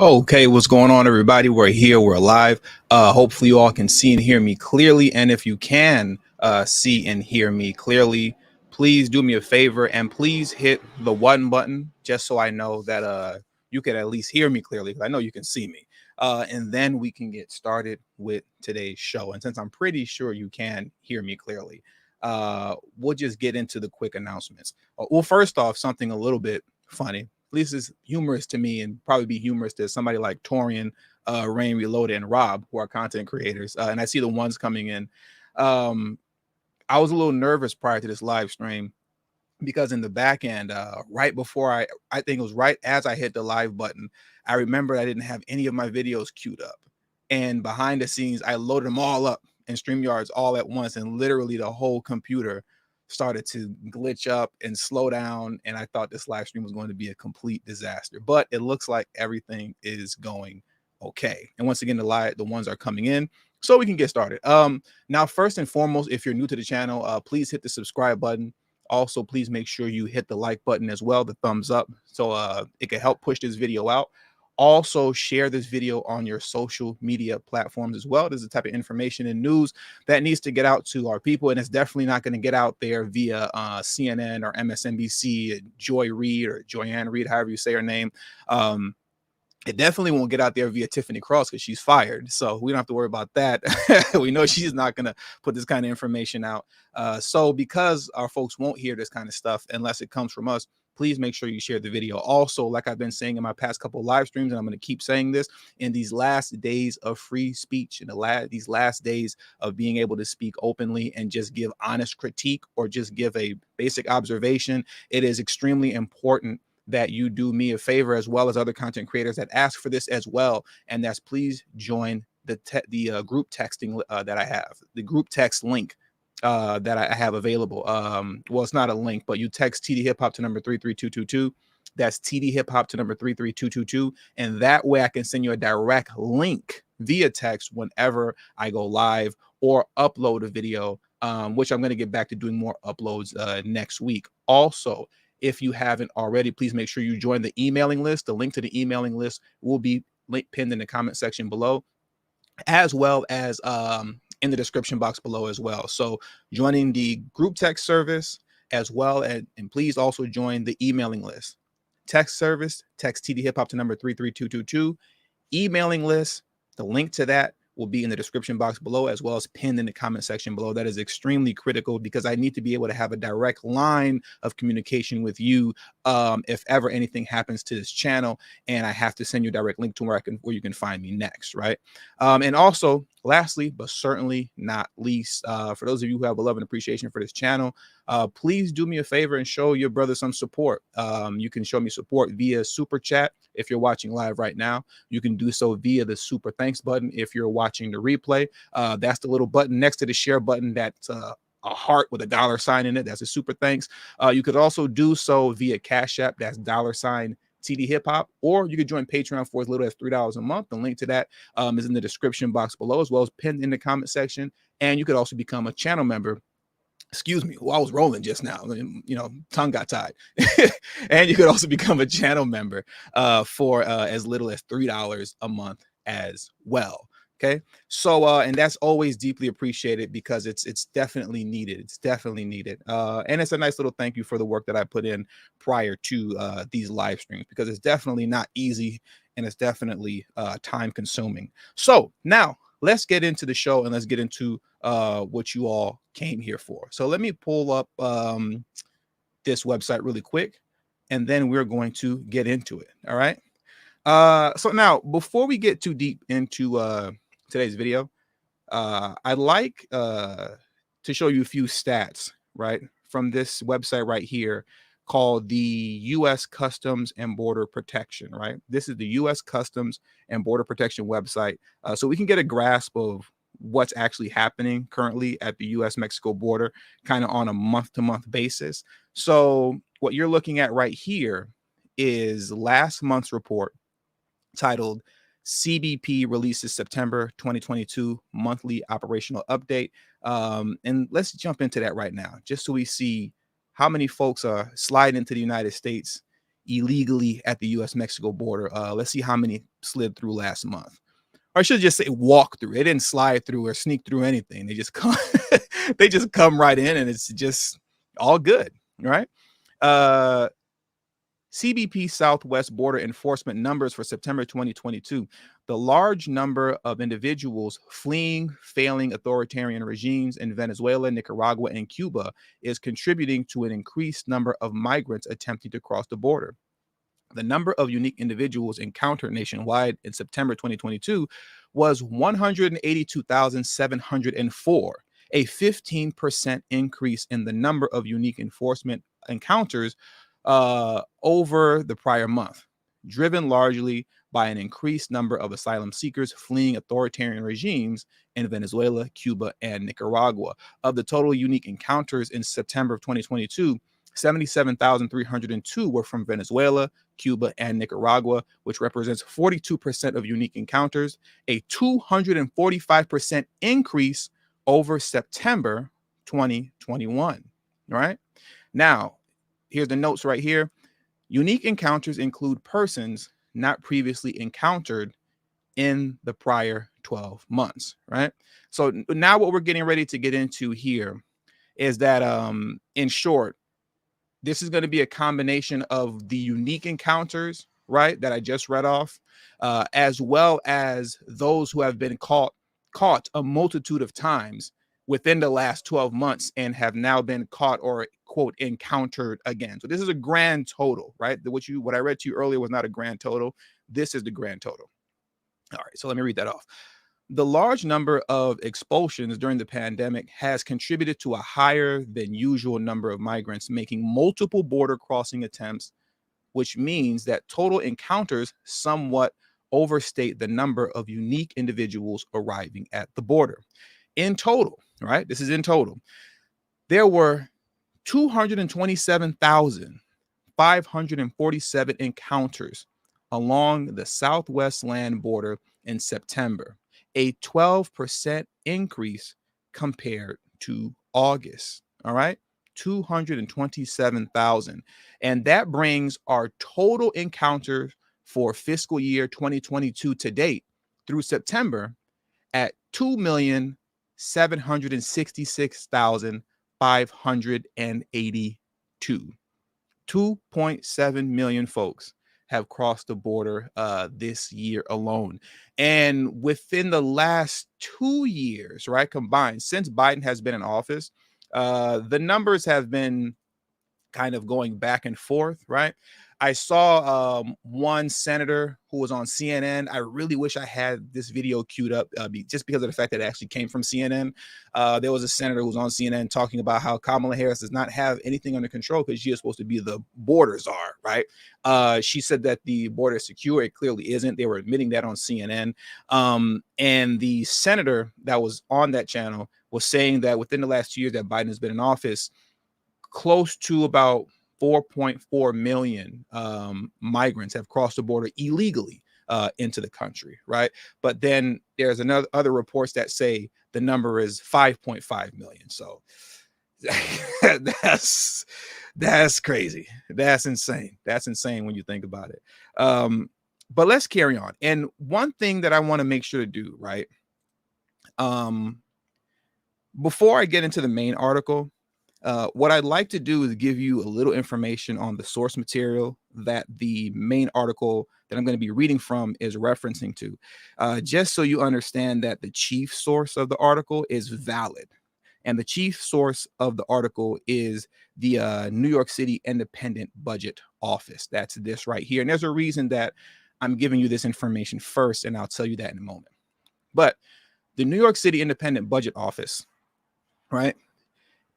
Okay, what's going on, everybody? We're here, we're live. Hopefully you all can see and hear me clearly. And if you can see and hear me clearly, please do me a favor and please hit the one button just so I know that you can at least hear me clearly, because I know you can see me. And then we can get started with today's show. And since I'm pretty sure you can hear me clearly, we'll just get into the quick announcements. Well, first off, something a little bit funny. At least is humorous to me, and probably be humorous to somebody like Torian, Rain Reloaded, and Rob, who are content creators. And I see the ones coming in. I was a little nervous prior to this live stream because in the back end, right before I think it was right as I hit the live button, I remembered I didn't have any of my videos queued up. And behind the scenes, I loaded them all up in StreamYards all at once, and literally the whole computer started to glitch up and slow down, and I thought this live stream was going to be a complete disaster, but it looks like everything is going okay. And once again, the ones are coming in, so we can get started. Now, first and foremost, if you're new to the channel, please hit the subscribe button. Also, please make sure you hit the like button as well, the thumbs up, so it can help push this video out. Also, share this video on your social media platforms as well. This is the type of information and news that needs to get out to our people, and it's definitely not going to get out there via CNN or MSNBC, Joy Reid or Joyanne Reid, however you say her name. It definitely won't get out there via Tiffany Cross because she's fired. So we don't have to worry about that. We know she's not going to put this kind of information out. So because our folks won't hear this kind of stuff unless it comes from us, please make sure you share the video. Also, like I've been saying in my past couple of live streams, and I'm going to keep saying this, in these last days of free speech, in these last days of being able to speak openly and just give honest critique or just give a basic observation, it is extremely important that you do me a favor, as well as other content creators that ask for this as well, and that's please join the group texting that I have, the group text link that I have available. Well, it's not a link, but you text tdhiphop to number 33222. That's tdhiphop to number 33222, and that way I can send you a direct link via text whenever I go live or upload a video, which I'm going to get back to doing more uploads next week. Also, if you haven't already, please make sure you join the emailing list. The link to the emailing list will be pinned in the comment section below, as well as in the description box below as well. So joining the group text service as well, and please also join the emailing list. Text service, text tdhiphop to number 33222. Emailing list, the link to that will be in the description box below, as well as pinned in the comment section below. That is extremely critical because I need to be able to have a direct line of communication with you if ever anything happens to this channel, and I have to send you a direct link to where you can find me next, right? And also, lastly, but certainly not least, for those of you who have a love and appreciation for this channel, please do me a favor and show your brother some support. You can show me support via super chat if you're watching live right now. You can do so via the super thanks button if you're watching the replay. That's the little button next to the share button that's a heart with a $ in it. That's a super thanks. You could also do so via Cash App. That's $TD or you could join Patreon for as little as $3 a month. The link to that is in the description box below, as well as pinned in the comment section. And you could also become a channel member. Excuse me, well, I was rolling just now, tongue got tied. And you could also become a channel member for as little as $3 a month as well. Okay, so and that's always deeply appreciated because it's definitely needed. It's definitely needed, and it's a nice little thank you for the work that I put in prior to these live streams, because it's definitely not easy and it's definitely time consuming. So now let's get into the show and let's get into what you all came here for. So let me pull up this website really quick, and then we're going to get into it. All right. So now, before we get too deep into today's video, I'd like to show you a few stats, right, from this website right here called the U.S. Customs and Border Protection, right? This is the U.S. Customs and Border Protection website, so we can get a grasp of what's actually happening currently at the U.S.-Mexico border, kind of on a month-to-month basis. So what you're looking at right here is last month's report titled CBP releases September 2022 monthly operational update. And let's jump into that right now, just so we see how many folks are sliding into the United States illegally at the U.S.-Mexico border. Let's see how many slid through last month. Or I should just say walk through. They didn't slide through or sneak through anything. They just come, they just come right in, and it's just all good, right? CBP Southwest Border Enforcement numbers for September 2022. The large number of individuals fleeing failing authoritarian regimes in Venezuela, Nicaragua, and Cuba is contributing to an increased number of migrants attempting to cross the border. The number of unique individuals encountered nationwide in September 2022 was 182,704, a 15% increase in the number of unique enforcement encounters over the prior month, driven largely by an increased number of asylum seekers fleeing authoritarian regimes in Venezuela, Cuba, and Nicaragua. Of the total unique encounters in September of 2022, 77,302 were from Venezuela, Cuba, and Nicaragua, which represents 42% of unique encounters, a 245% increase over September 2021. All right. Now, here's the notes right here. Unique encounters include persons not previously encountered in the prior 12 months, right? So now what we're getting ready to get into here is that, in short, this is going to be a combination of the unique encounters, right, that I just read off, as well as those who have been caught a multitude of times within the last 12 months and have now been caught or, quote, encountered again. So this is a grand total, right? What I read to you earlier was not a grand total. This is the grand total. All right, so let me read that off. The large number of expulsions during the pandemic has contributed to a higher than usual number of migrants making multiple border crossing attempts, which means that total encounters somewhat overstate the number of unique individuals arriving at the border. In total, right? This is in total. There were 227,547 encounters along the southwest land border in September, a 12% increase compared to August. All right, 227,000. And that brings our total encounters for fiscal year 2022 to date through September at 2,766,582. 2.7 million folks have crossed the border this year alone. And within the last 2 years, right, combined, since Biden has been in office, the numbers have been kind of going back and forth, right? I saw one senator who was on CNN. I really wish I had this video queued up just because of the fact that it actually came from CNN. There was a senator who was on CNN talking about how Kamala Harris does not have anything under control because she is supposed to be the border czar, right? She said that the border is secure. It clearly isn't. They were admitting that on CNN. And the senator that was on that channel was saying that within the last 2 years that Biden has been in office, close to about 4.4 million migrants have crossed the border illegally into the country, right? But then there's other reports that say the number is 5.5 million. So that's crazy. That's insane. That's insane when you think about it. But let's carry on. And one thing that I want to make sure to do, right? Before I get into the main article, what I'd like to do is give you a little information on the source material that the main article that I'm going to be reading from is referencing to, just so you understand that the chief source of the article is valid. And the chief source of the article is the New York City Independent Budget Office. That's this right here. And there's a reason that I'm giving you this information first, and I'll tell you that in a moment. But the New York City Independent Budget Office, right,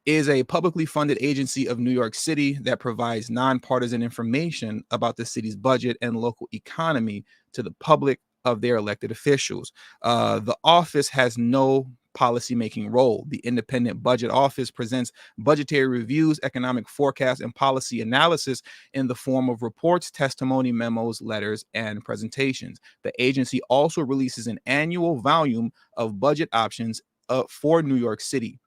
is a publicly funded agency of New York City that provides nonpartisan information about the city's budget and local economy to the public of their elected officials. The office has no policymaking role. The Independent Budget Office presents budgetary reviews, economic forecasts, and policy analysis in the form of reports, testimony, memos, letters, and presentations. The agency also releases an annual volume of budget options for New York City.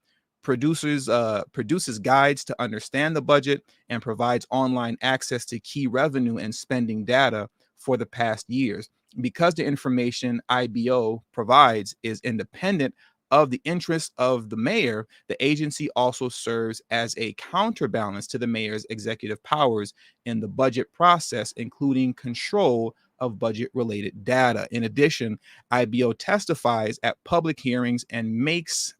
produces guides to understand the budget and provides online access to key revenue and spending data for the past years. Because the information IBO provides is independent of the interests of the mayor, the agency also serves as a counterbalance to the mayor's executive powers in the budget process, including control of budget related data. In addition, IBO testifies at public hearings and makes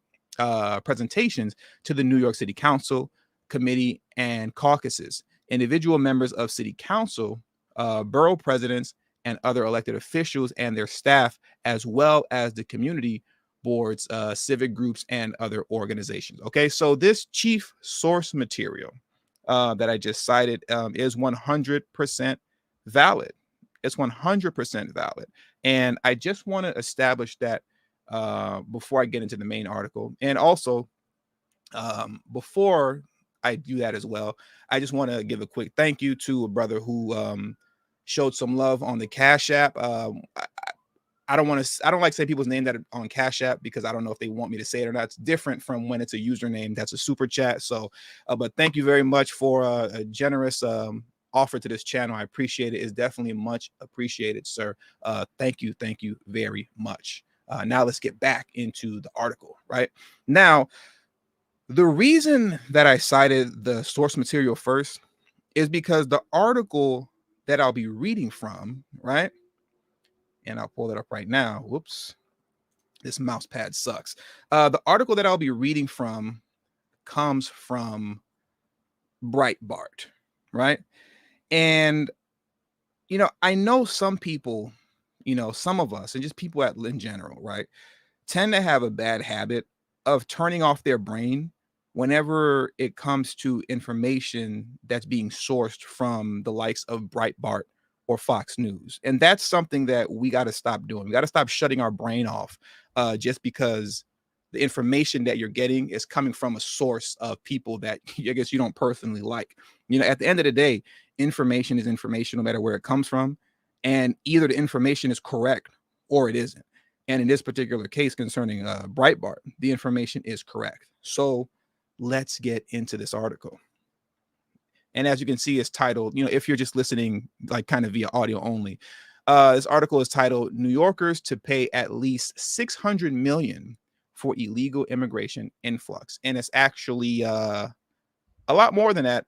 presentations to the New York City Council, committee, and caucuses. Individual members of City Council, borough presidents, and other elected officials and their staff, as well as the community boards, civic groups, and other organizations. Okay, so this chief source material that I just cited is 100% valid. It's 100% valid. And I just want to establish that before I get into the main article. And also, before I do that as well, I just want to give a quick thank you to a brother who showed some love on the Cash App. I don't like to say people's name that are on Cash App because I don't know if they want me to say it or not. It's different from when it's a username that's a super chat. So, but thank you very much for a generous offer to this channel. I appreciate it. It's definitely much appreciated, sir. Thank you very much. Now let's get back into the article. Right now, the reason that I cited the source material first is because the article that I'll be reading from, right? And I'll pull it up right now. Whoops, this mouse pad sucks. The article that I'll be reading from comes from Breitbart, right? And, you know, I know some people, you know, some of us and just people in general, right, tend to have a bad habit of turning off their brain whenever it comes to information that's being sourced from the likes of Breitbart or Fox News. And that's something that we got to stop doing. We got to stop shutting our brain off just because the information that you're getting is coming from a source of people that I guess you don't personally like. You know, at the end of the day, information is information no matter where it comes from. And either the information is correct or it isn't. And in this particular case concerning Breitbart, the information is correct. So let's get into this article. And as you can see, it's titled, you know, if you're just listening like kind of via audio only, this article is titled New Yorkers to pay at least $600 million for illegal immigration influx. And it's actually a lot more than that,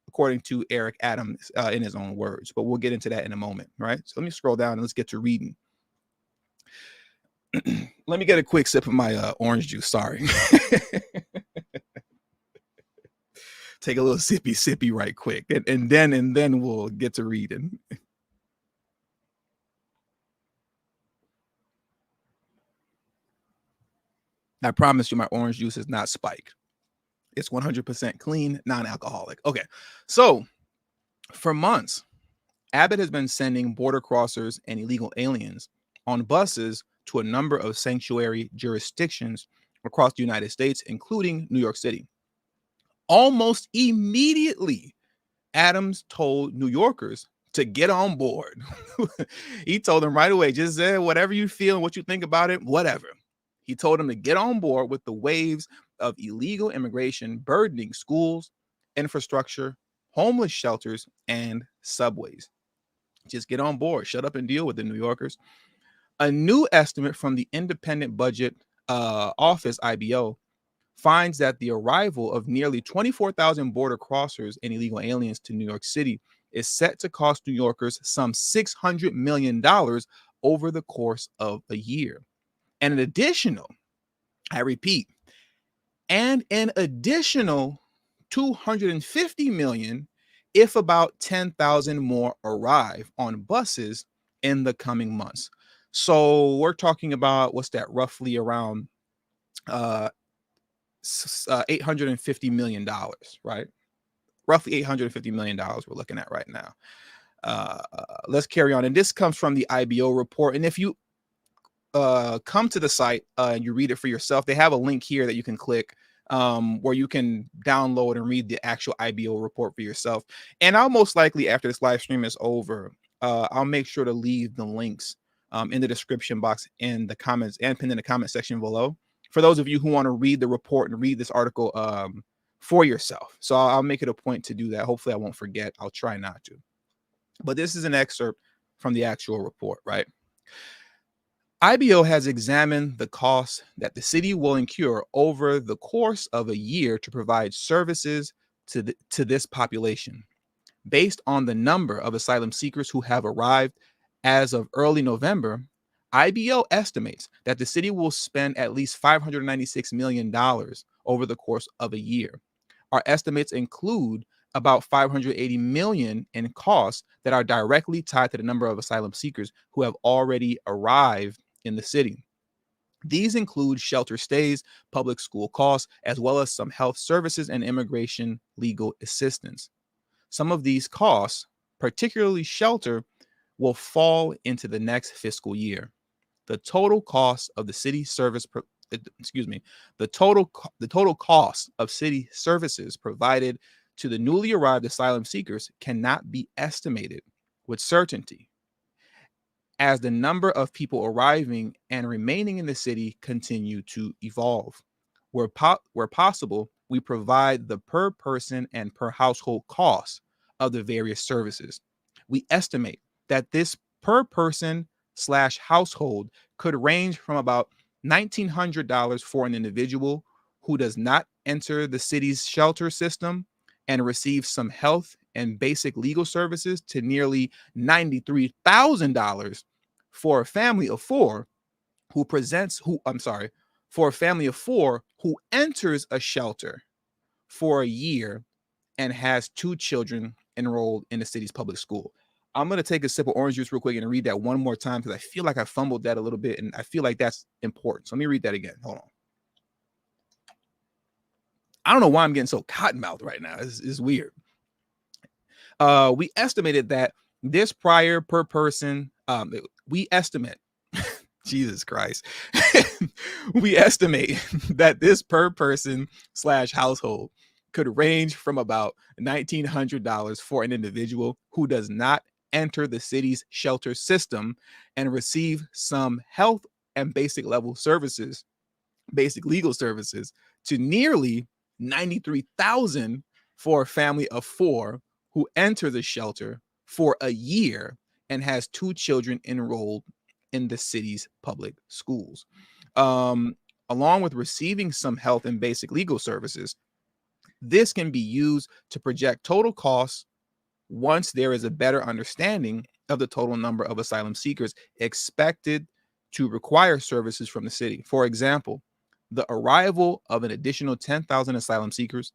according to Eric Adams in his own words. But we'll get into that in a moment. Right. So let me scroll down and let's get to reading. Let me get a quick sip of my orange juice. Sorry. Take a little sippy right quick. And then we'll get to reading. I promise you my orange juice is not spiked. It's 100% clean, non-alcoholic. Okay. So for months, Abbott has been sending border crossers and illegal aliens on buses to a number of sanctuary jurisdictions across the United States, including New York City. Almost immediately, Adams told New Yorkers to get on board. He told them right away, just say whatever you feel and what you think about it, whatever. He told them to get on board with the waves of illegal immigration burdening schools, infrastructure, homeless shelters, and subways. Just get on board. Shut up and deal with the New Yorkers. A new estimate from the Independent Budget Office, IBO, finds that the arrival of nearly 24,000 border crossers and illegal aliens to New York City is set to cost New Yorkers some $600 million over the course of a year. And an additional, I repeat, and an additional 250 million if about 10,000 more arrive on buses in the coming months. So we're talking about, what's that, roughly around $850 million, right? Roughly $850 million we're looking at right now. Let's carry on. And this comes from the IBO report. And if you come to the site and you read it for yourself, they have a link here that you can click where you can download and read the actual IBO report for yourself. And I'll most likely, after this live stream is over, I'll make sure to leave the links in the description box, in the comments, and pinned in the comment section below for those of you who want to read the report and read this article for yourself. So I'll make it a point to do that. Hopefully I won't forget. I'll try not to. But this is an excerpt from the actual report, right? IBO has examined the costs that the city will incur over the course of a year to provide services to this population. Based on the number of asylum seekers who have arrived as of early November, IBO estimates that the city will spend at least $596 million over the course of a year. Our estimates include about $580 million in costs that are directly tied to the number of asylum seekers who have already arrived in the city. These include shelter stays, public school costs, as well as some health services and immigration legal assistance. Some of these costs, particularly shelter, will fall into the next fiscal year. The total cost of the city service, the total cost of city services provided to the newly arrived asylum seekers cannot be estimated with certainty, as the number of people arriving and remaining in the city continue to evolve. Where possible, we provide the per person and per household costs of the various services. We estimate that this per person / household could range from about $1,900 for an individual who does not enter the city's shelter system and receive some health and basic legal services to nearly $93,000 for a family of four for a family of four who enters a shelter for a year and has two children enrolled in the city's public school. I'm going to take a sip of orange juice real quick and read that one more time because I feel like I fumbled that a little bit and I feel like that's important. So let me read that again. Hold on. I don't know why I'm getting so cottonmouthed right now. It's weird. We estimated that this prior per person, we estimate, Jesus Christ, we estimate that this per person / household could range from about $1,900 for an individual who does not enter the city's shelter system and receive some health and basic legal services, to nearly $93,000 for a family of four who enter the shelter for a year and has two children enrolled in the city's public schools. Along with receiving some health and basic legal services, this can be used to project total costs once there is a better understanding of the total number of asylum seekers expected to require services from the city. For example, the arrival of an additional 10,000 asylum seekers,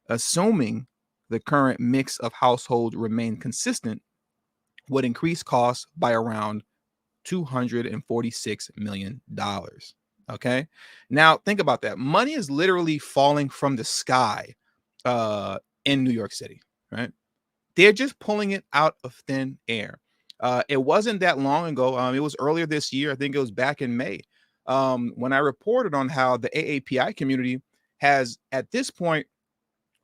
assuming the current mix of households remain consistent, would increase costs by around $246 million. Okay. Now think about that. Money is literally falling from the sky in New York City, right? They're just pulling it out of thin air. It wasn't that long ago. It was earlier this year. I think it was back in May when I reported on how the AAPI community has at this point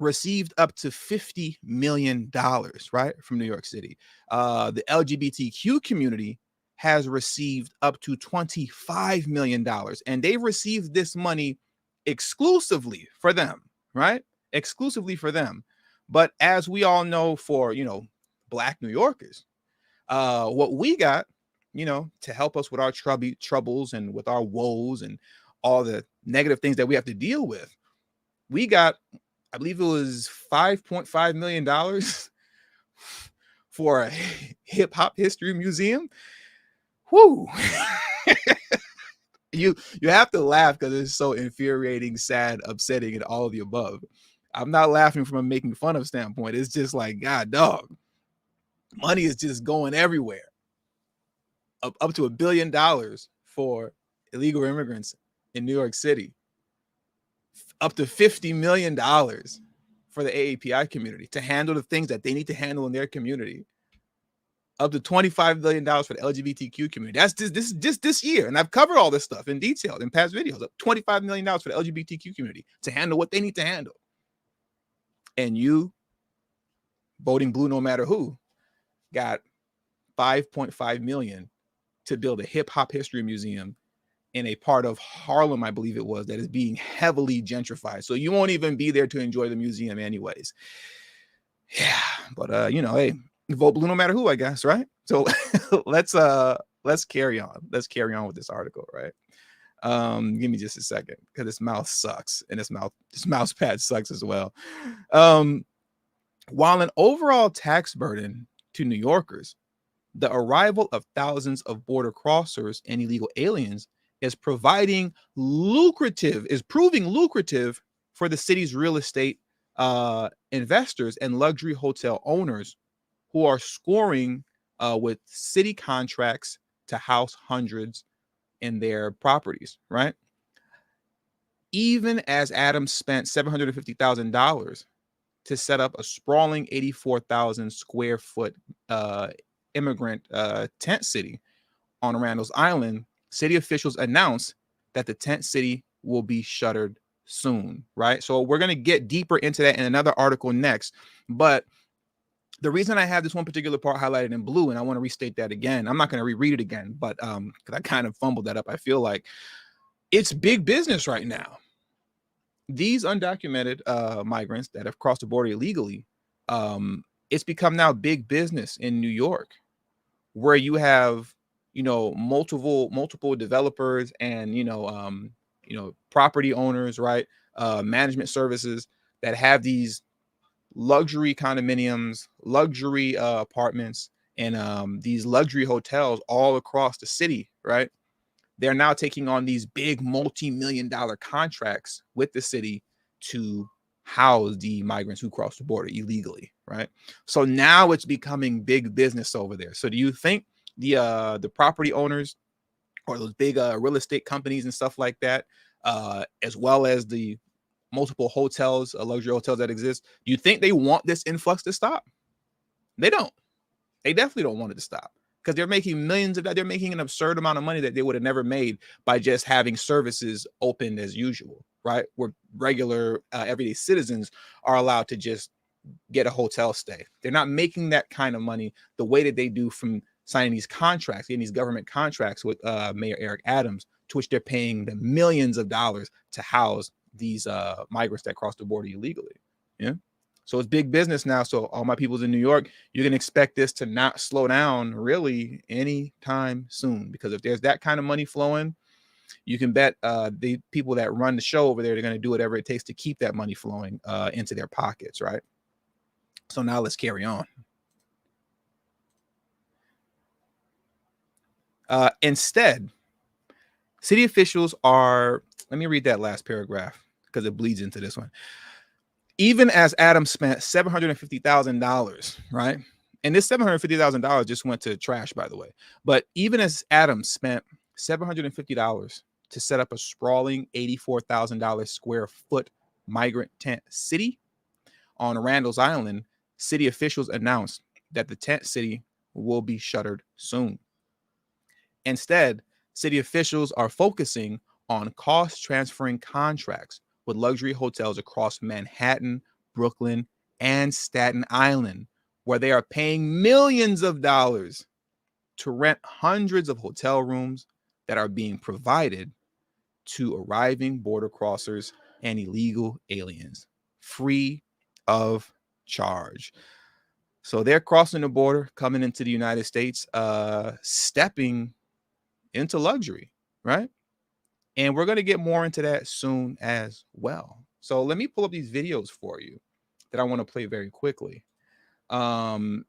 received up to $50 million, right, from New York City. The LGBTQ community has received up to $25 million, and they've received this money exclusively for them, right? Exclusively for them. But as we all know, for, Black New Yorkers, what we got, to help us with our troubles and with our woes and all the negative things that we have to deal with, we got, I believe it was $5.5 million for a hip hop history museum. Whoo. You have to laugh because it's so infuriating, sad, upsetting, and all of the above. I'm not laughing from a making fun of standpoint. It's just like, God, dog, money is just going everywhere. Up to $1 billion for illegal immigrants in New York City. Up to $50 million for the AAPI community to handle the things that they need to handle in their community. Up to $25 billion for the LGBTQ community. That's this year. And I've covered all this stuff in detail in past videos. Up $25 million for the LGBTQ community to handle what they need to handle. And you, voting blue no matter who, got $5.5 million to build a hip hop history museum in a part of Harlem, I believe it was, that is being heavily gentrified. So you won't even be there to enjoy the museum anyways. Yeah, but hey, vote blue no matter who, I guess, right? So let's carry on. Let's carry on with this article, right? Give me just a second because this mouse sucks, and this mouse pad sucks as well. While an overall tax burden to New Yorkers, the arrival of thousands of border crossers and illegal aliens is proving lucrative for the city's real estate investors and luxury hotel owners who are scoring with city contracts to house hundreds in their properties, right? Even as Adams spent $750,000 to set up a sprawling 84,000 square foot immigrant tent city on Randall's Island, city officials announced that the tent city will be shuttered soon, right? So we're going to get deeper into that in another article next. But the reason I have this one particular part highlighted in blue, and I want to restate that again, I'm not going to reread it again, but because I kind of fumbled that up, I feel like it's big business right now. These undocumented migrants that have crossed the border illegally, it's become now big business in New York, where you have multiple developers and property owners, right? Management services that have these luxury condominiums, luxury apartments, and these luxury hotels all across the city, right? They're now taking on these big multi-million-dollar contracts with the city to house the migrants who cross the border illegally, right? So now it's becoming big business over there. So do you think the property owners or those big real estate companies and stuff like that, as well as the multiple hotels, luxury hotels that exist, do you think they want this influx to stop? They don't. They definitely don't want it to stop because they're making millions of that. They're making an absurd amount of money that they would have never made by just having services open as usual, right? Where regular everyday citizens are allowed to just get a hotel stay. They're not making that kind of money the way that they do from signing these contracts, getting these government contracts with Mayor Eric Adams, to which they're paying the millions of dollars to house these migrants that cross the border illegally. Yeah. So it's big business now. So all my peoples in New York, you can expect this to not slow down really anytime soon, because if there's that kind of money flowing, you can bet the people that run the show over there, they're going to do whatever it takes to keep that money flowing into their pockets, right? So now let's carry on. Instead, city officials are, let me read that last paragraph because it bleeds into this one. Even as Adams spent $750,000, right? And this $750,000 just went to trash, by the way. But even as Adams spent $750 to set up a sprawling $84,000 square foot migrant tent city on Randall's Island, city officials announced that the tent city will be shuttered soon. Instead, city officials are focusing on cost transferring contracts with luxury hotels across Manhattan, Brooklyn, and Staten Island, where they are paying millions of dollars to rent hundreds of hotel rooms that are being provided to arriving border crossers and illegal aliens, free of charge. So they're crossing the border, coming into the United States, stepping into luxury, right? And we're going to get more into that soon as well. So let me pull up these videos for you that I want to play very quickly. And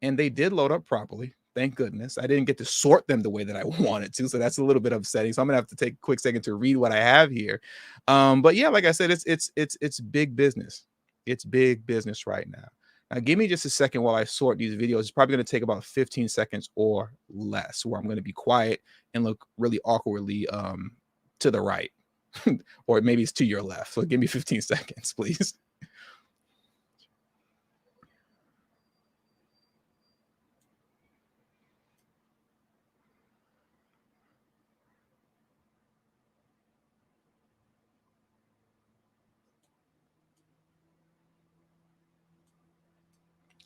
they did load up properly. Thank goodness. I didn't get to sort them the way that I wanted to. So that's a little bit upsetting. So I'm gonna have to take a quick second to read what I have here. But yeah, like I said, it's big business. It's big business right now. Now, give me just a second while I sort these videos. It's probably going to take about 15 seconds or less, where I'm going to be quiet and look really awkwardly to the right, or maybe it's to your left. So give me 15 seconds, please.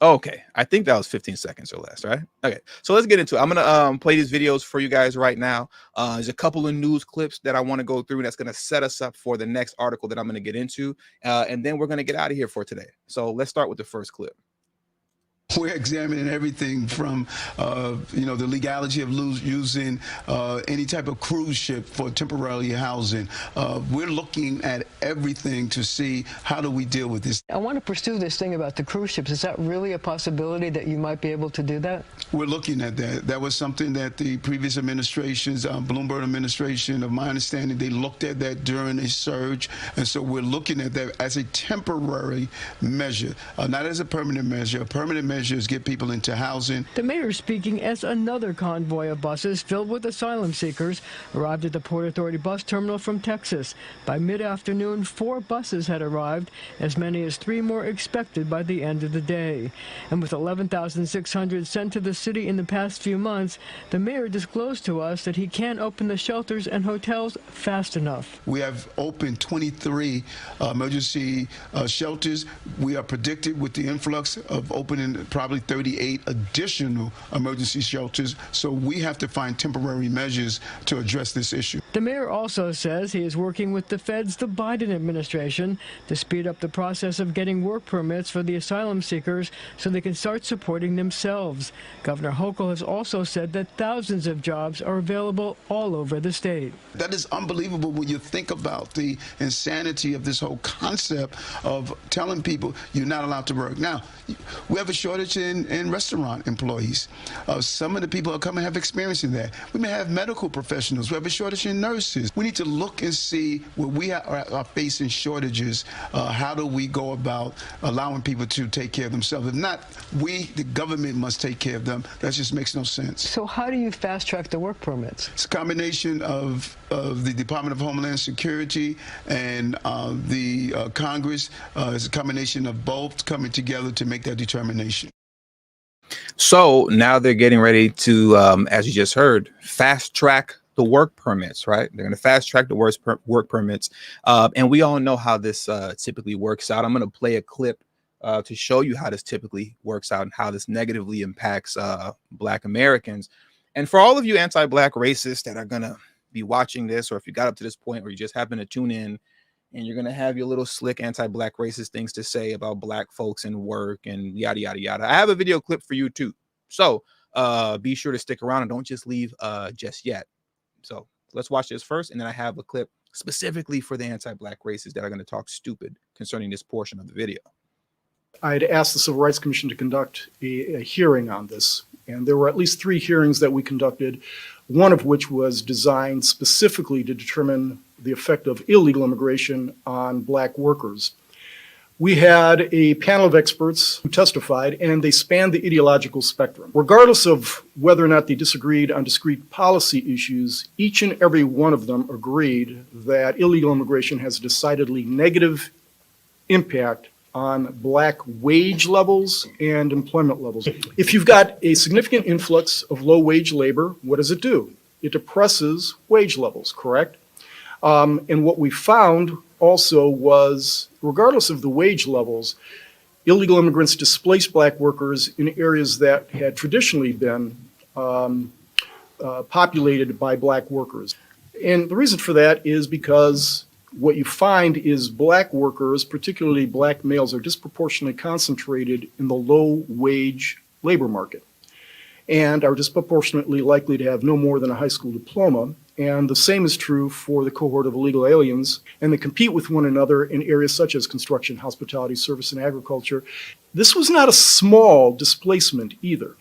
Okay, I think that was 15 seconds or less, right? Okay, so let's get into it. I'm gonna play these videos for you guys right now. There's a couple of news clips that I want to go through that's gonna set us up for the next article that I'm gonna get into, and then we're gonna get out of here for today. So let's start with the first clip. We're examining everything from, the legality of using any type of cruise ship for temporary housing. We're looking at everything to see how do we deal with this. I want to pursue this thing about the cruise ships. Is that really a possibility that you might be able to do that? We're looking at that. That was something that the previous administrations, Bloomberg administration, of my understanding, they looked at that during a surge. And so we're looking at that as a temporary measure, not as a permanent measure. A permanent measure is get people into housing. The mayor speaking as another convoy of buses filled with asylum seekers arrived at the Port Authority bus terminal from Texas. By mid-afternoon, 4 buses had arrived, as many as 3 more expected by the end of the day. And with 11,600 sent to the city in the past few months, the mayor disclosed to us that he can't open the shelters and hotels fast enough. We have opened 23 emergency shelters. We are predicted with the influx of opening probably 38 additional emergency shelters. So we have to find temporary measures to address this issue. The mayor also says he is working with the feds, the Biden administration, to speed up the process of getting work permits for the asylum seekers so they can start supporting themselves. Governor Hochul has also said that thousands of jobs are available all over the state. That is unbelievable when you think about the insanity of this whole concept of telling people you're not allowed to work. Now, we have a shortage in restaurant employees. Some of the people who come and have experience in that. We may have medical professionals. We have a shortage in nurses. We need to look and see where we are facing shortages. How do we go about allowing people to take care of themselves? If not, we, the government, must take care of them. That just makes no sense. So how do you fast track the work permits? It's a combination of the Department of Homeland Security and the Congress. It's a combination of both coming together to make that determination. So now they're getting ready to, as you just heard, fast track the work permits, right? They're going to fast track the work permits. And we all know how this typically works out. I'm going to play a clip to show you how this typically works out and how this negatively impacts Black Americans. And for all of you anti-Black racists that are going to be watching this, or if you got up to this point or you just happen to tune in, and you're going to have your little slick anti-Black racist things to say about Black folks and work and yada, yada, yada. I have a video clip for you too. So be sure to stick around and don't just leave just yet. So let's watch this first. And then I have a clip specifically for the anti-Black racists that are going to talk stupid concerning this portion of the video. I had asked the Civil Rights Commission to conduct a hearing on this. And there were at least 3 hearings that we conducted, one of which was designed specifically to determine the effect of illegal immigration on Black workers. We had a panel of experts who testified, and they spanned the ideological spectrum. Regardless of whether or not they disagreed on discrete policy issues, each and every one of them agreed that illegal immigration has a decidedly negative impact on Black wage levels and employment levels. If you've got a significant influx of low-wage labor, what does it do? It depresses wage levels, correct? And what we found also was, regardless of the wage levels, illegal immigrants displaced Black workers in areas that had traditionally been populated by Black workers. And the reason for that is because what you find is Black workers, particularly Black males, are disproportionately concentrated in the low-wage labor market and are disproportionately likely to have no more than a high school diploma. And the same is true for the cohort of illegal aliens, and they compete with one another in areas such as construction, hospitality, service, and agriculture. This was not a small displacement either.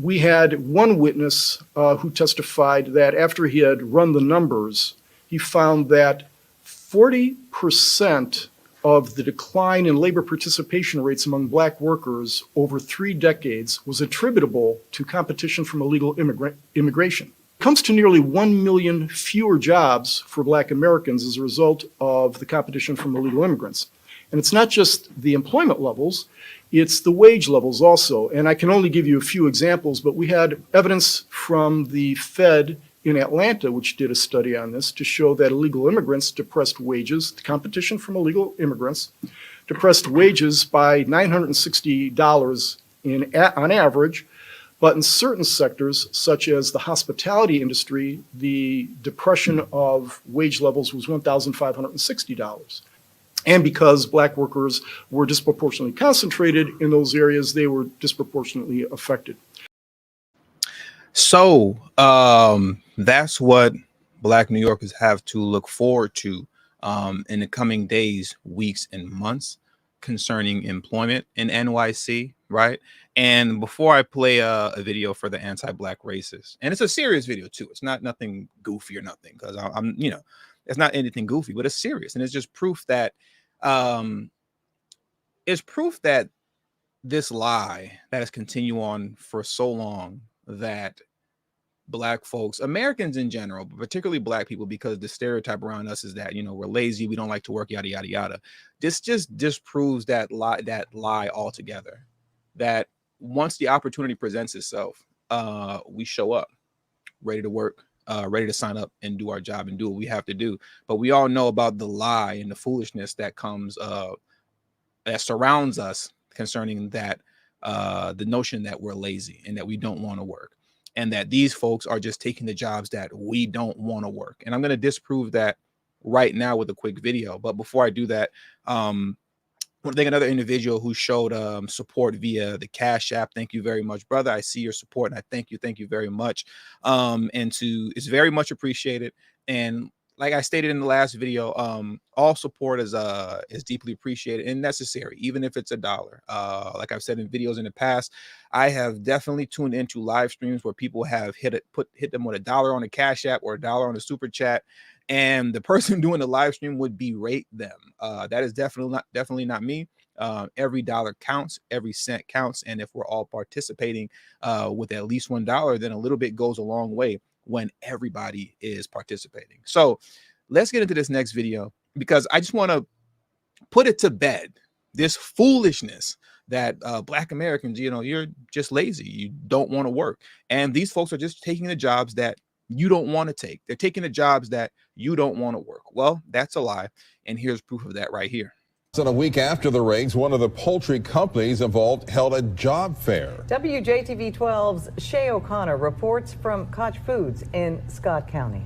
We had one witness who testified that after he had run the numbers, he found that 40% of the decline in labor participation rates among Black workers over 3 decades was attributable to competition from illegal immigration. It comes to nearly 1 million fewer jobs for Black Americans as a result of the competition from illegal immigrants. And it's not just the employment levels, it's the wage levels also. And I can only give you a few examples, but we had evidence from the Fed in Atlanta, which did a study on this, to show that illegal immigrants depressed wages, the competition from illegal immigrants, depressed wages by $960 on average. But in certain sectors, such as the hospitality industry, the depression of wage levels was $1,560. And because black workers were disproportionately concentrated in those areas, they were disproportionately affected. So that's what Black New Yorkers have to look forward to in the coming days, weeks, and months concerning employment in NYC, right? And before I play a video for the anti-Black racists, and it's a serious video too. It's not nothing goofy or nothing, because I'm, you know, it's not anything goofy, but it's serious, and it's just proof that this lie that has continued on for so long, that Black folks, Americans in general, but particularly Black people, because the stereotype around us is that, you know, we're lazy, we don't like to work, yada yada yada. This just disproves that lie altogether. That once the opportunity presents itself, we show up ready to work, ready to sign up and do our job and do what we have to do. But we all know about the lie and the foolishness that comes that surrounds us concerning that, the notion that we're lazy and that we don't want to work, and that these folks are just taking the jobs that we don't want to work. And I'm going to disprove that right now with a quick video. But before I do that, I want to thank another individual who showed support via the Cash App. Thank you very much, brother. I see your support, and I thank you very much. It's very much appreciated. And like I stated in the last video, all support is deeply appreciated and necessary, even if it's $1. Like I've said in videos in the past, I have definitely tuned into live streams where people have hit them with $1 on the Cash App or $1 on the super chat, and the person doing the live stream would berate them. That is definitely not me. Every dollar counts, every cent counts, and if we're all participating with at least $1, then a little bit goes a long way when everybody is participating. So let's get into this next video, because I just want to put it to bed, this foolishness that Black Americans, you know, you're just lazy, you don't want to work, and these folks are just taking the jobs that you don't want to take. They're taking the jobs that you don't want to work. Well, that's a lie, and here's proof of that right here. And a week after the raids, one of the poultry companies involved held a job fair. WJTV 12's Shay O'Connor reports from Koch Foods in Scott County.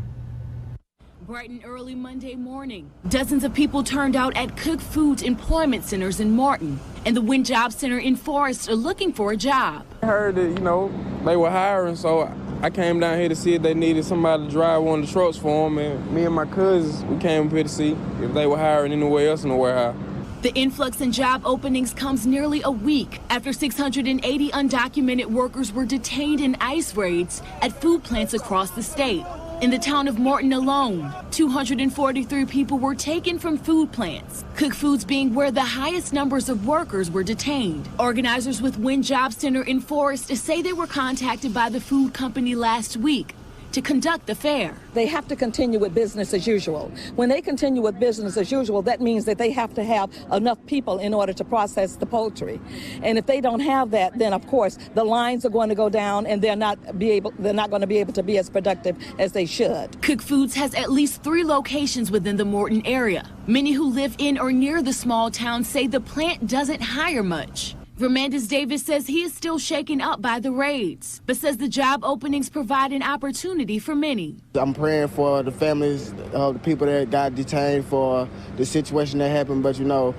Bright and early Monday morning, dozens of people turned out at Cook Foods employment centers in Martin and the Wynn Job Center in Forest are looking for a job. I heard that, you know, they were hiring, so I came down here to see if they needed somebody to drive one of the trucks for them, and me and my cousins, we came up here to see if they were hiring anywhere else in the warehouse. The influx in job openings comes nearly a week after 680 undocumented workers were detained in ICE raids at food plants across the state. In the town of Morton alone, 243 people were taken from food plants, Cook Foods being where the highest numbers of workers were detained. Organizers with Wynn Job Center in Forest say they were contacted by the food company last week to conduct the fair. They have to continue with business as usual. When they continue with business as usual, that means that they have to have enough people in order to process the poultry. And if they don't have that, then of course the lines are going to go down and they're not going to be able to be as productive as they should. Cook Foods has at least 3 locations within the Morton area. Many who live in or near the small town say the plant doesn't hire much. Vermandez Davis says he is still shaken up by the raids, but says the job openings provide an opportunity for many. I'm praying for the families of the people that got detained, for the situation that happened, but you know,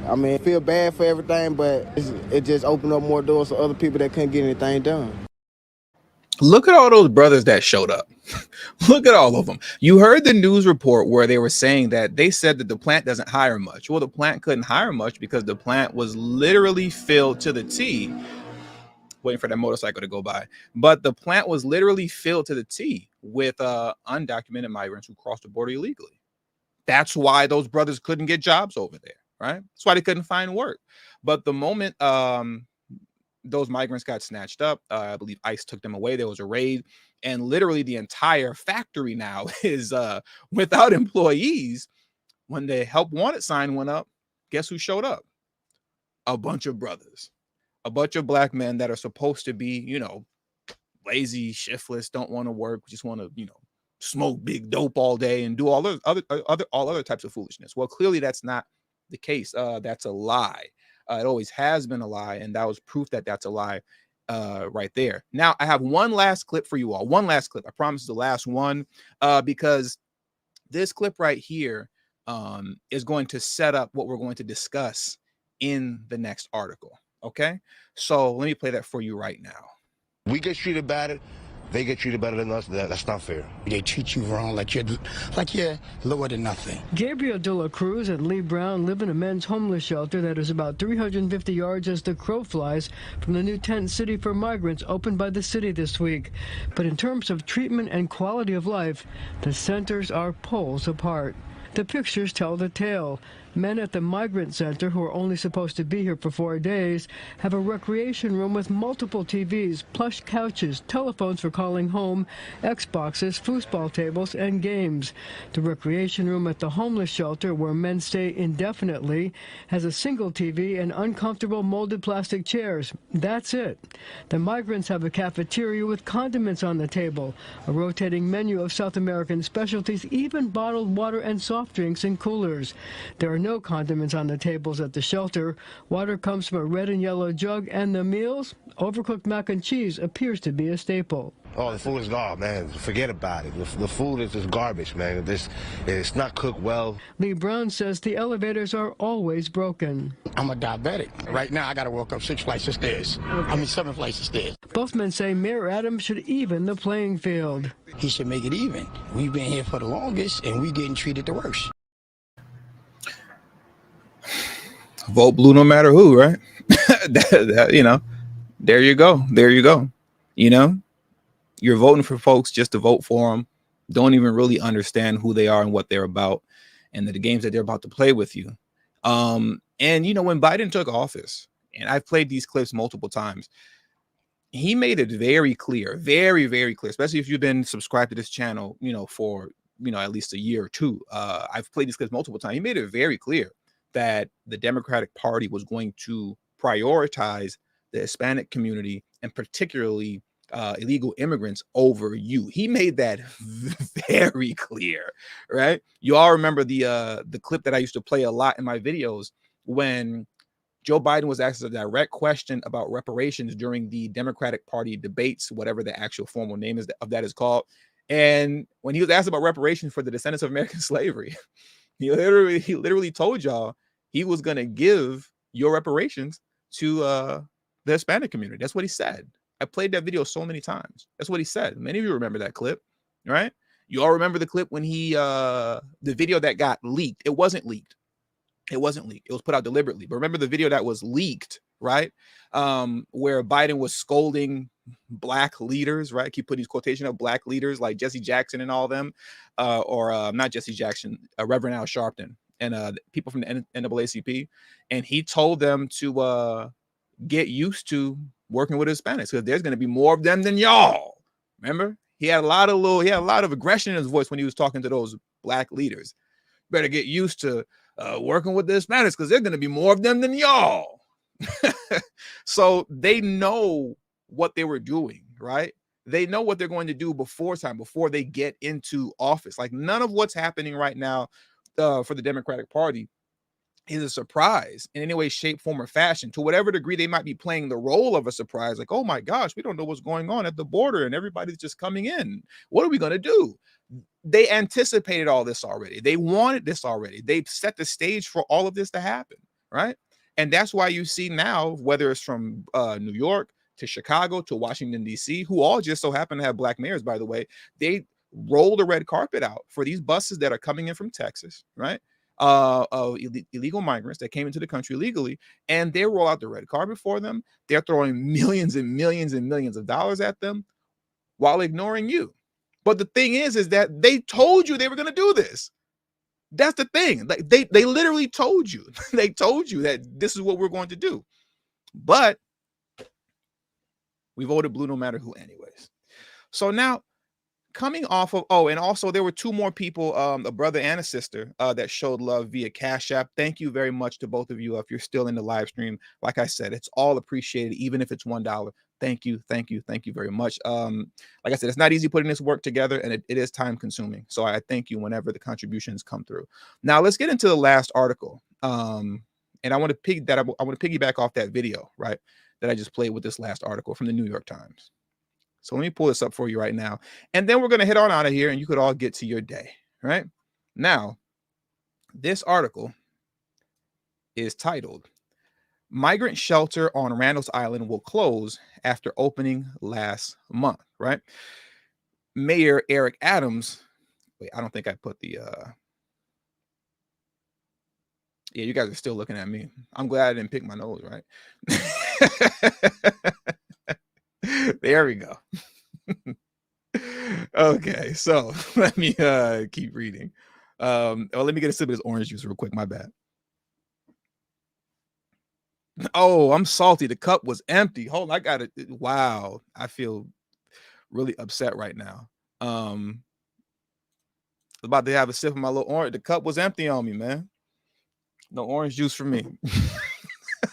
I mean, I feel bad for everything, but it just opened up more doors for other people that couldn't get anything done. Look at all those brothers that showed up. Look at all of them. You heard the news report where they were saying that they said that the plant doesn't hire much. Well, the plant couldn't hire much because the plant was literally filled to the T. Waiting for that motorcycle to go by. But the plant was literally filled to the T with undocumented migrants who crossed the border illegally. That's why those brothers couldn't get jobs over there, right? That's why they couldn't find work. But the moment those migrants got snatched up, I believe ICE took them away, there was a raid, and literally the entire factory now is without employees. When the help wanted sign went up, guess who showed up? A bunch of brothers, a bunch of Black men that are supposed to be, you know, lazy, shiftless, don't want to work, just want to, you know, smoke big dope all day and do all other types of foolishness. Well, clearly that's not the case. That's a lie. It always has been a lie, and that was proof that that's a lie right there. Now, I have one last clip for you all. One last clip. I promise it's the last one, because this clip right here is going to set up what we're going to discuss in the next article. Okay, so let me play that for you right now. We get treated better. They get treated better than us. That's not fair. They treat you wrong, like you're lower than nothing. Gabriel de la Cruz and Lee Brown live in a men's homeless shelter that is about 350 yards as the crow flies from the new tent city for migrants opened by the city this week. But in terms of treatment and quality of life, the centers are poles apart. The pictures tell the tale. Men at the migrant center, who are only supposed to be here for 4 days, have a recreation room with multiple TVs, plush couches, telephones for calling home, Xboxes, foosball tables, and games. The recreation room at the homeless shelter, where men stay indefinitely, has a single TV and uncomfortable molded plastic chairs. That's it. The migrants have a cafeteria with condiments on the table, a rotating menu of South American specialties, even bottled water and soft drinks in coolers. There are no condiments on the tables at the shelter. Water comes from a red and yellow jug, and the meals, overcooked mac and cheese, appears to be a staple. Oh, the food is garbage, man. Forget about it. The food is just garbage, man. It's not cooked well. Lee Brown says the elevators are always broken. I'm a diabetic. Right now, I got to walk up 6 flights of stairs. 7 flights of stairs. Both men say Mayor Adams should even the playing field. He should make it even. We've been here for the longest, and we're getting treated the worst. Vote blue no matter who, right? You know, there you go. There you go. You know, you're voting for folks just to vote for them. Don't even really understand who they are and what they're about and the games that they're about to play with you. And, you know, when Biden took office, and I've played these clips multiple times, he made it very clear, very, very clear, especially if you've been subscribed to this channel, you know, for, you know, at least a year or two. I've played these clips multiple times. He made it very clear that the Democratic Party was going to prioritize the Hispanic community and particularly illegal immigrants over you. He made that very clear, right? You all remember the clip that I used to play a lot in my videos when Joe Biden was asked a direct question about reparations during the Democratic Party debates, whatever the actual formal name is of that is called. And when he was asked about reparations for the descendants of American slavery, he literally told y'all he was going to give your reparations to the Hispanic community. That's what he said. I played that video so many times. That's what he said. Many of you remember that clip, right? You all remember the clip when the video that got leaked. It wasn't leaked. It wasn't leaked. It was put out deliberately. But remember the video that was leaked, right? Where Biden was scolding black leaders, right? Keep putting these quotation of black leaders like Jesse Jackson and all of them, or not Jesse Jackson, Reverend Al Sharpton and people from the NAACP. And he told them to get used to working with Hispanics because there's going to be more of them than y'all. Remember? He had a lot of aggression in his voice when he was talking to those black leaders. Better get used to working with the Hispanics because there's going to be more of them than y'all. So they know what they were doing, right? They know what they're going to do before they get into office. Like none of what's happening right now for the Democratic Party is a surprise in any way, shape, form, or fashion. To whatever degree they might be playing the role of a surprise, like, oh my gosh, we don't know what's going on at the border and everybody's just coming in. What are we going to do? They anticipated all this already. They wanted this already. They've set the stage for all of this to happen, right? And that's why you see now, whether it's from New York to Chicago to Washington, D.C., who all just so happen to have black mayors, by the way, they rolled a red carpet out for these buses that are coming in from Texas, right? Of illegal migrants that came into the country legally, and they roll out the red carpet for them. They're throwing millions and millions and millions of dollars at them while ignoring you. But the thing is that they told you they were going to do this. That's the thing. Like they literally told you. They told you that this is what we're going to do. But we voted blue no matter who anyways. So now coming off of, and also there were two more people, a brother and a sister that showed love via Cash App. Thank you very much to both of you. If you're still in the live stream, like I said, it's all appreciated, even if it's $1. Thank you very much. Like I said, it's not easy putting this work together, and it is time consuming. So I thank you whenever the contributions come through. Now let's get into the last article. And I want to piggyback off that video, right, that I just played with this last article from the New York Times. So let me pull this up for you right now. And then we're going to head on out of here and you could all get to your day, right? Now, this article is titled, Migrant Shelter on Randall's Island Will Close After Opening Last Month, right? Mayor Eric Adams, wait, I don't think I put the, yeah, you guys are still looking at me. I'm glad I didn't pick my nose, right? There we go. Okay, so let me keep reading. Let me get a sip of this orange juice real quick. My bad. Oh, I'm salty. The cup was empty. Hold on, I got it. Wow, I feel really upset right now. About to have a sip of my little orange. The cup was empty on me, man. No orange juice for me.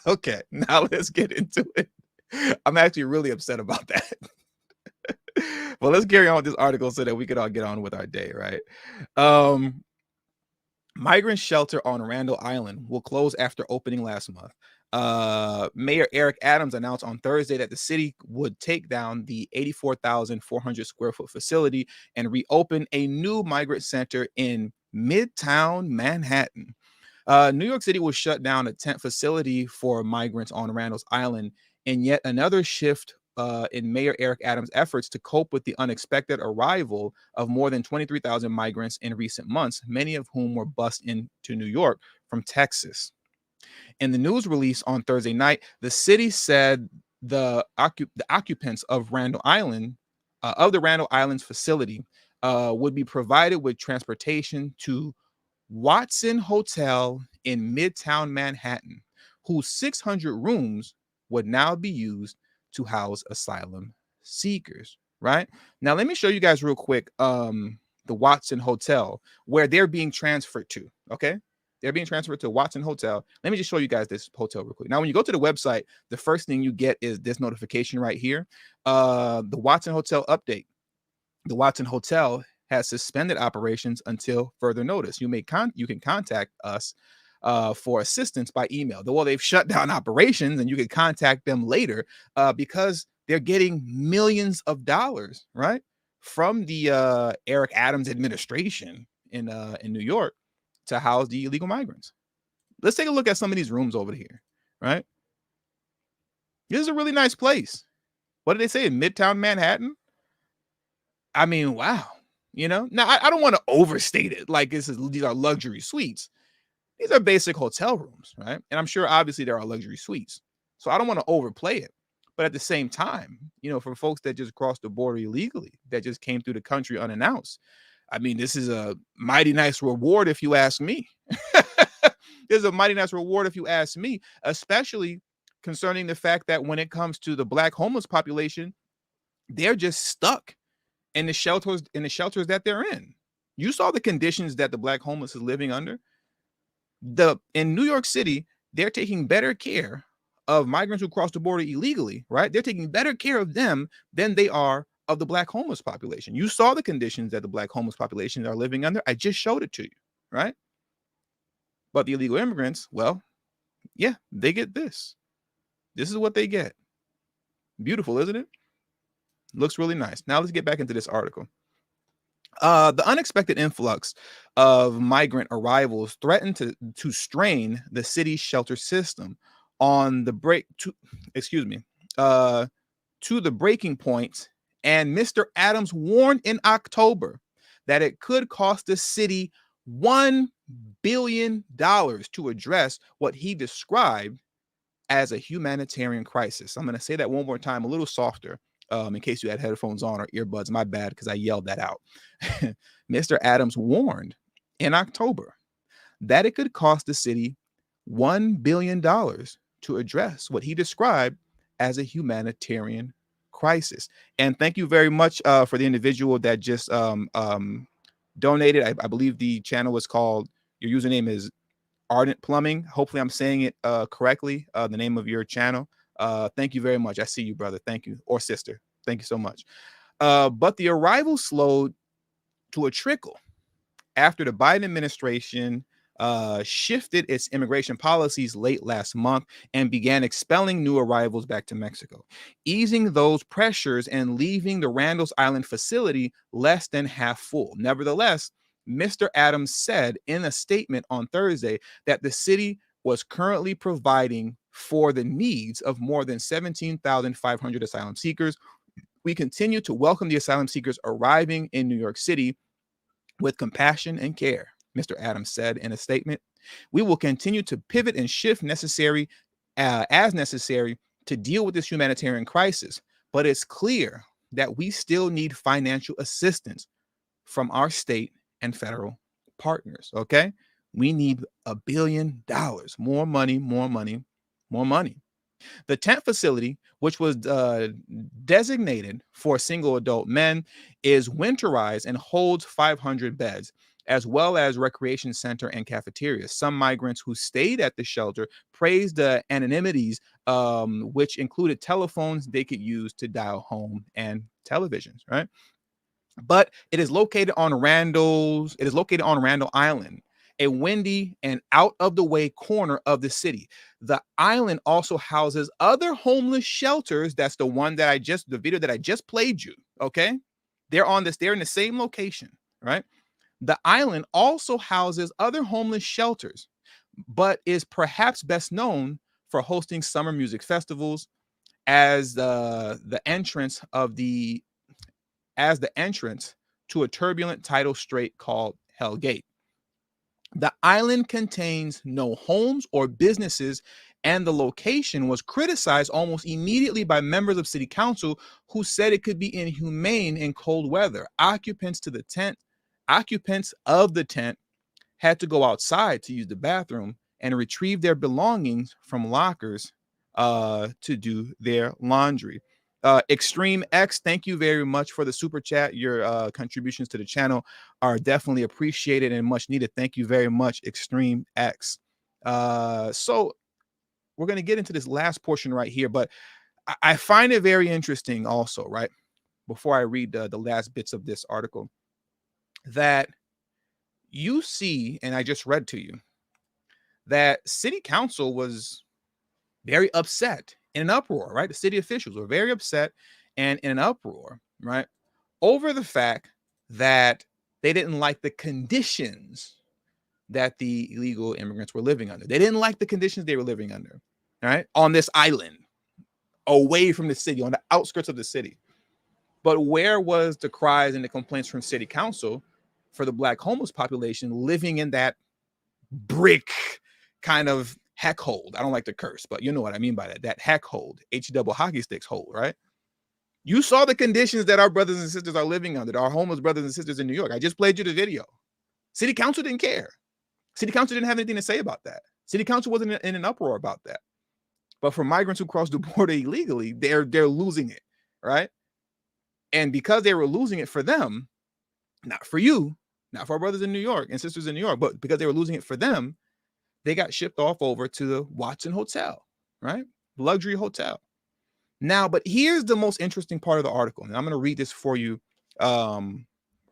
Okay, now let's get into it. I'm actually really upset about that. Well, let's carry on with this article so that we could all get on with our day, right? Migrant shelter on Randall Island will close after opening last month. Mayor Eric Adams announced on Thursday that the city would take down the 84,400 square foot facility and reopen a new migrant center in Midtown Manhattan. New York City will shut down a tent facility for migrants on Randall's Island in yet another shift in Mayor Eric Adams' efforts to cope with the unexpected arrival of more than 23,000 migrants in recent months, many of whom were bused into New York from Texas. In the news release on Thursday night, the city said the occupants of Randall Island, of the Randall Island's facility, would be provided with transportation to Watson Hotel in Midtown Manhattan, whose 600 rooms would now be used to house asylum seekers, right? Now, let me show you guys real quick the Watson Hotel, where they're being transferred to, okay? They're being transferred to Watson Hotel. Let me just show you guys this hotel real quick. Now, when you go to the website, the first thing you get is this notification right here. The Watson Hotel update. The Watson Hotel has suspended operations until further notice. You can contact us for assistance by email. Well, they've shut down operations and you can contact them later because they're getting millions of dollars, right, from the Eric Adams administration in New York to house the illegal migrants. Let's take a look at some of these rooms over here, right? This is a really nice place. What did they say in Midtown Manhattan? I mean, wow. You know, now I don't want to overstate it like these are luxury suites. These are basic hotel rooms, right? And I'm sure obviously there are luxury suites. So I don't want to overplay it. But at the same time, you know, for folks that just crossed the border illegally, that just came through the country unannounced, I mean, this is a mighty nice reward if you ask me. This is a mighty nice reward if you ask me, especially concerning the fact that when it comes to the Black homeless population, they're just stuck in the shelters that they're in. You saw the conditions that the Black homeless is living under. In New York City, they're taking better care of migrants who cross the border illegally, right? They're taking better care of them than they are of the Black homeless population. You saw the conditions that the Black homeless population are living under. I just showed it to you, right? But the illegal immigrants, well, yeah, they get this. This is what they get. Beautiful, isn't it? Looks really nice. Now let's get back into this article. The unexpected influx of migrant arrivals threatened to strain the city's shelter system on the to the breaking point. And Mr. Adams warned in October that it could cost the city $1 billion to address what he described as a humanitarian crisis. I'm going to say that one more time, a little softer. In case you had headphones on or earbuds, my bad, because I yelled that out. Mr. Adams warned in October that it could cost the city $1 billion to address what he described as a humanitarian crisis. And thank you very much for the individual that just donated. I believe the channel was called, your username is Ardent Plumbing. Hopefully I'm saying it correctly, the name of your channel. Thank you very much. I see you, brother. Thank you. Or sister. Thank you so much. But the arrival slowed to a trickle after the Biden administration shifted its immigration policies late last month and began expelling new arrivals back to Mexico, easing those pressures and leaving the Randall's Island facility less than half full. Nevertheless, Mr. Adams said in a statement on Thursday that the city was currently providing for the needs of more than 17,500 asylum seekers. We continue to welcome the asylum seekers arriving in New York City with compassion and care, Mr. Adams said in a statement. We will continue to pivot and shift as necessary to deal with this humanitarian crisis, but it's clear that we still need financial assistance from our state and federal partners, okay? We need $1 billion, more money, more money, more money. The tent facility, which was designated for single adult men, is winterized and holds 500 beds, as well as recreation center and cafeteria. Some migrants who stayed at the shelter praised the anonymities, which included telephones they could use to dial home and televisions, right? But it is located on Randall Island, a windy and out of the way corner of the city. The island also houses other homeless shelters. That's the video that I just played you. Okay. They're in the same location, right? The island also houses other homeless shelters, but is perhaps best known for hosting summer music festivals as the entrance to a turbulent tidal strait called Hell Gate. The island contains no homes or businesses, and the location was criticized almost immediately by members of city council who said it could be inhumane in cold weather. Occupants of the tent had to go outside to use the bathroom and retrieve their belongings from lockers to do their laundry. Extreme X, thank you very much for the super chat. Your contributions to the channel are definitely appreciated and much needed. Thank you very much, Extreme X. So we're going to get into this last portion right here, but I find it very interesting also, right? Before I read the last bits of this article, that you see, and I just read to you, that city council was very upset, in an uproar, right? The city officials were very upset and in an uproar, right? Over the fact that they didn't like the conditions that the illegal immigrants were living under. They didn't like the conditions they were living under, right? On this island, away from the city, on the outskirts of the city. But where was the cries and the complaints from city council for the Black homeless population living in that brick kind of heck hold? I don't like to curse, but you know what I mean by that. That heck hold, H-double hockey sticks hold, right? You saw the conditions that our brothers and sisters are living under, our homeless brothers and sisters in New York. I just played you the video. City council didn't care. City council didn't have anything to say about that. City council wasn't in an uproar about that. But for migrants who cross the border illegally, they're losing it, right? And because they were losing it for them, not for you, not for our brothers in New York and sisters in New York, but because they were losing it for them, they got shipped off over to the Watson Hotel, right? Luxury hotel. Now, but here's the most interesting part of the article, and I'm going to read this for you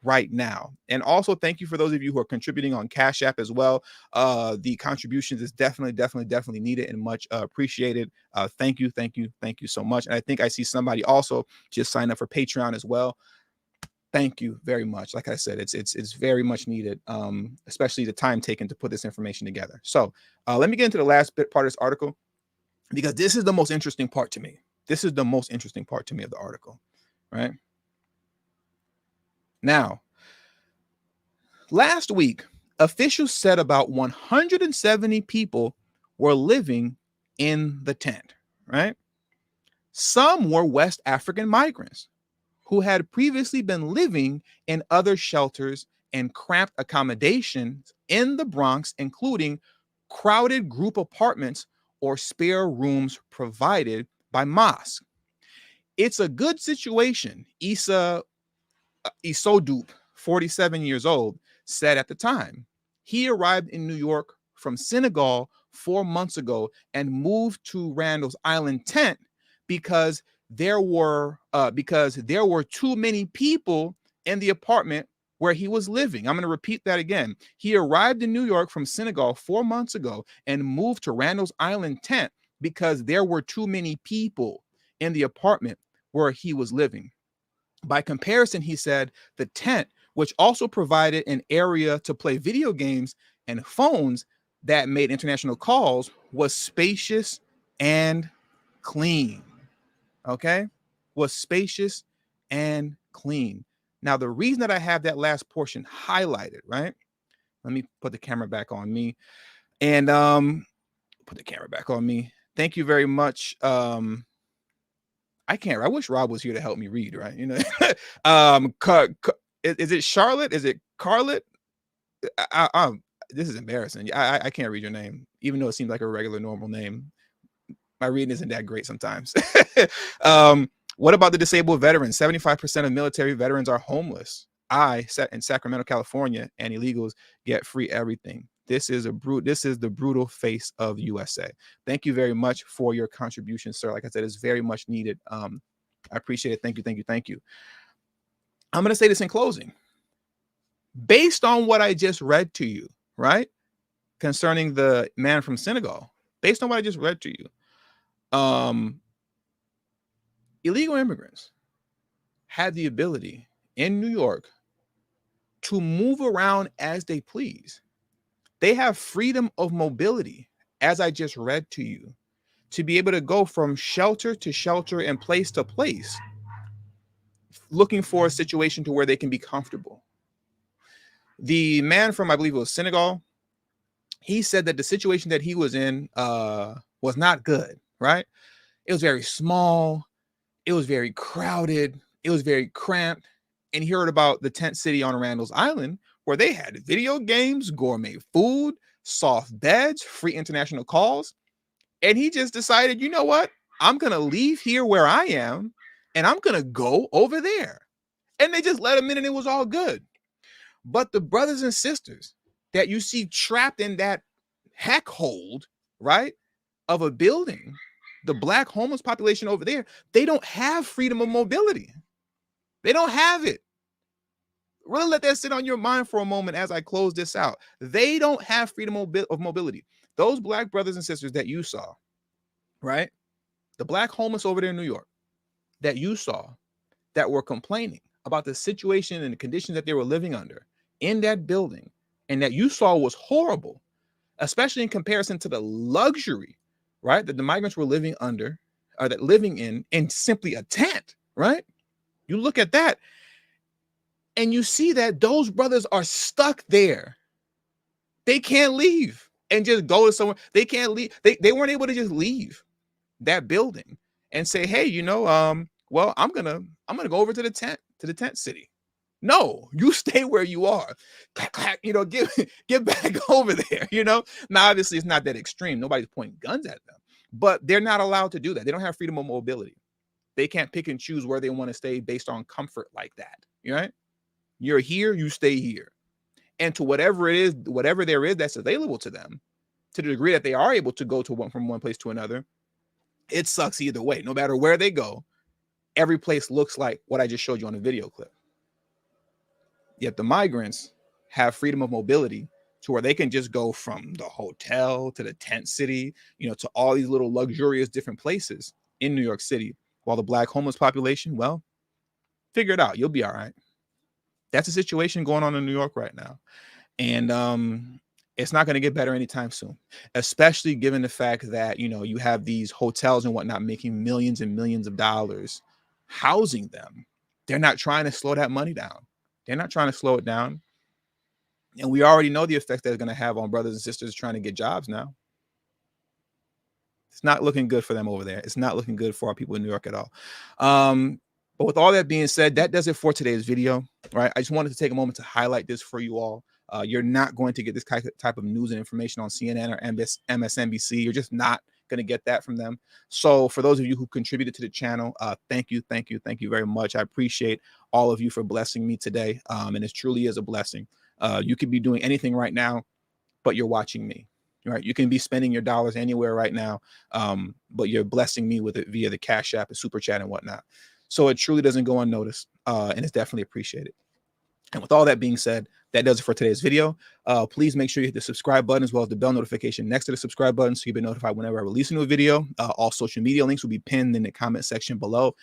right now. And also, thank you for those of you who are contributing on Cash App as well. The contributions is definitely needed and much appreciated. Thank you so much. And I think I see somebody also just signed up for Patreon as well. Thank you very much. Like I said, it's very much needed, especially the time taken to put this information together. So let me get into the last part of this article, because this is the most interesting part to me. This is the most interesting part to me of the article, right? Now, last week, officials said about 170 people were living in the tent, right? Some were West African migrants who had previously been living in other shelters and cramped accommodations in the Bronx, including crowded group apartments or spare rooms provided by mosques. It's a good situation, Issa Isodup, 47 years old, said at the time. He arrived in New York from Senegal 4 months ago and moved to Randall's Island tent because there were too many people in the apartment where he was living. I'm going to repeat that again. He arrived in New York from Senegal 4 months ago and moved to Randall's Island tent because there were too many people in the apartment where he was living. By comparison, he said the tent, which also provided an area to play video games and phones that made international calls, was spacious and clean. Okay? Was spacious and clean. Now, the reason that I have that last portion highlighted, right? Let me put the camera back on me and put the camera back on me. Thank you very much. I wish Rob was here to help me read, right? You know, is it Charlotte? Is it Carlet? This is embarrassing. I can't read your name, even though it seems like a regular, normal name. My reading isn't that great sometimes. What about the disabled veterans? 75% of military veterans are homeless. In Sacramento, California, and illegals get free everything. This is the brutal face of USA. Thank you very much for your contribution, sir. Like I said, it's very much needed. I appreciate it. Thank you. I'm going to say this in closing. Based on what I just read to you, right? Concerning the man from Senegal, based on what I just read to you, illegal immigrants had the ability in New York to move around as they please. They have freedom of mobility, as I just read to you, to be able to go from shelter to shelter and place to place, looking for a situation to where they can be comfortable. The man from, I believe it was Senegal, he said that the situation that he was in was not good, right? It was very small. It was very crowded. It was very cramped. And he heard about the tent city on Randall's Island, where they had video games, gourmet food, soft beds, free international calls. And he just decided, you know what? I'm going to leave here where I am, and I'm going to go over there. And they just let him in, and it was all good. But the brothers and sisters that you see trapped in that heck hold, right, of a building, the black homeless population over there, they don't have freedom of mobility. They don't have it. Really let that sit on your mind for a moment as I close this out. They don't have freedom of mobility. Those black brothers and sisters that you saw, right? The black homeless over there in New York that you saw that were complaining about the situation and the conditions that they were living under in that building, and that you saw was horrible, especially in comparison to the luxury, right, that the migrants were living under, or that living in simply a tent, right? You look at that and you see that those brothers are stuck there. They can't leave and just go to somewhere. They can't leave. They weren't able to just leave that building and say, hey, you know, well, I'm gonna go over to the tent city. No, you stay where you are. Clack, clack, you know, get back over there, you know. Now, obviously, it's not that extreme. Nobody's pointing guns at them, but they're not allowed to do that. They don't have freedom of mobility. They can't pick and choose where they want to stay based on comfort like that. Right? You're here, you stay here. And to whatever it is, whatever there is that's available to them, to the degree that they are able to go from one place to another, it sucks either way. No matter where they go, every place looks like what I just showed you on the video clip. Yet the migrants have freedom of mobility to where they can just go from the hotel to the tent city, you know, to all these little luxurious different places in New York City. While the black homeless population, well, figure it out. You'll be all right. That's a situation going on in New York right now. And it's not going to get better anytime soon, especially given the fact that, you know, you have these hotels and whatnot making millions and millions of dollars housing them. They're not trying to slow that money down. They're not trying to slow it down. And we already know the effect that it's going to have on brothers and sisters trying to get jobs now. It's not looking good for them over there. It's not looking good for our people in New York at all. But with all that being said, that does it for today's video, right? I just wanted to take a moment to highlight this for you all. You're not going to get this type of news and information on CNN or MSNBC. You're just not going to get that from them. So for those of you who contributed to the channel, thank you very much. I appreciate all of you for blessing me today. And it truly is a blessing. You could be doing anything right now, but you're watching me. Right? You can be spending your dollars anywhere right now, but you're blessing me with it via the Cash App and Super Chat and whatnot. So it truly doesn't go unnoticed, and it's definitely appreciated. And with all that being said, that does it for today's video. Please make sure you hit the subscribe button as well as the bell notification next to the subscribe button so you'll be notified whenever I release a new video. All social media links will be pinned in the comment section below.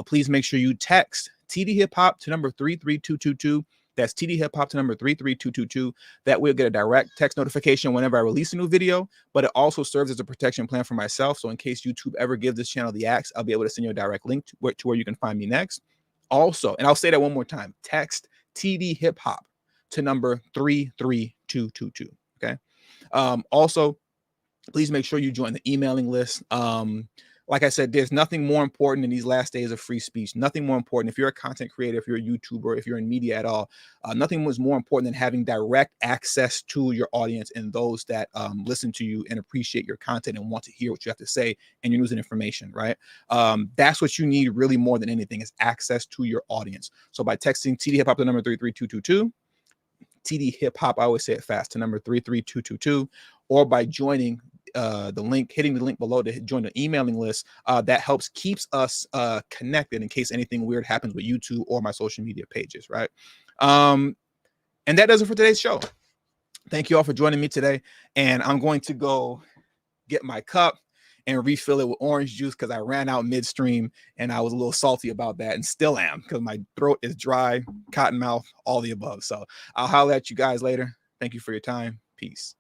Please make sure you text tdhiphop to number 33222. That's tdhiphop to number 33222. That way you'll get a direct text notification whenever I release a new video, but it also serves as a protection plan for myself. So in case YouTube ever gives this channel the axe, I'll be able to send you a direct link to where you can find me next. Also, and I'll say that one more time, text TD Hip Hop to number 33222. Okay. Also, please make sure you join the emailing list. Like I said, there's nothing more important in these last days of free speech. Nothing more important. If you're a content creator, if you're a YouTuber, if you're in media at all, nothing was more important than having direct access to your audience and those that listen to you and appreciate your content and want to hear what you have to say and your news and information, right? That's what you need really more than anything is access to your audience. So by texting TD Hip Hop to number 33222, TD Hip Hop, I always say it fast, to number 33222, or by joining the link, hitting the link below to join the emailing list. That helps keeps us connected in case anything weird happens with YouTube or my social media pages, right? And that does it for today's show. Thank you all for joining me today. And I'm going to go get my cup and refill it with orange juice because I ran out midstream and I was a little salty about that and still am because my throat is dry, cotton mouth, all the above. So I'll holler at you guys later. Thank you for your time. Peace.